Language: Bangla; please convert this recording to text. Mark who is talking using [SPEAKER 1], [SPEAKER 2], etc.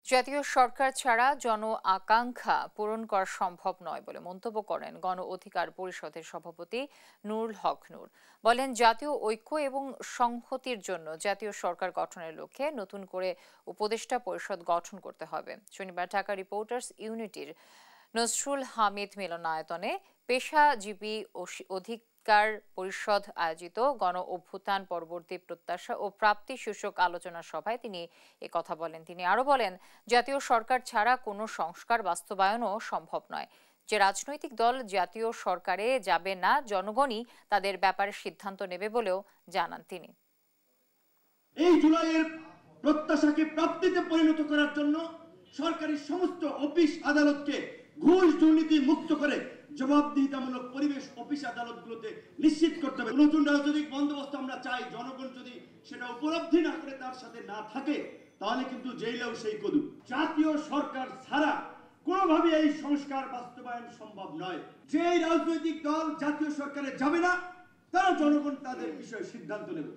[SPEAKER 1] জাতীয় সরকার ছাড়া জন আকাঙ্ক্ষা পূরণ করা সম্ভব নয় বলে মন্তব্য করেন গণ অধিকার পরিষদের সভাপতি নুরুল হক নূর। বলেন, জাতীয় ঐক্য এবং সংহতির জন্য জাতীয় সরকার গঠনের লক্ষ্যে নতুন করে উপদেষ্টা পরিষদ গঠন করতে হবে। শনিবার ঢাকা রিপোর্টার্স ইউনিটির নজরুল হামিদ মিলনায়তনে পেশাজীবী অধিকার পরিষদ আয়োজিত গণ অভ্যুত্থান পরবর্তী প্রত্যাশা ও প্রাপ্তি শীর্ষক আলোচনা সভায় তিনি কথা বলেন। তিনি আরো বলেন, জাতীয় সরকার ছাড়া কোনো সংস্কার বাস্তবায়নও সম্ভব নয়। যে রাজনৈতিক দল জাতীয় সরকারে যাবে না, জনগণই তাদের ব্যাপারে সিদ্ধান্ত নেবে বলেও জানান তিনি।
[SPEAKER 2] এই জুলাইয়ের প্রত্যাশাকে প্রাপ্তিতে পরিণত করার জন্য সরকারি সমস্ত অফিস আদালতকে ঘুষ দুর্নীতি মুক্ত করে জবাবদিহিতামূলক পরিবেশ অফিস আদালতগুলোতে নিশ্চিত করতে হবে। নতুন রাজনৈতিক বন্দোবস্ত আমরা চাই, জনগণ যদি সেটা উপলব্ধি না করে তার সাথে না থাকে তাহলে কিন্তু জেলেও সেই কদু। জাতীয় সরকার ছাড়া কোনোভাবে এই সংস্কার বাস্তবায়ন সম্ভব নয়। যে রাজনৈতিক দল জাতীয় সরকারে যাবে না তারা জনগণ তাদের বিষয়ে সিদ্ধান্ত নেবে।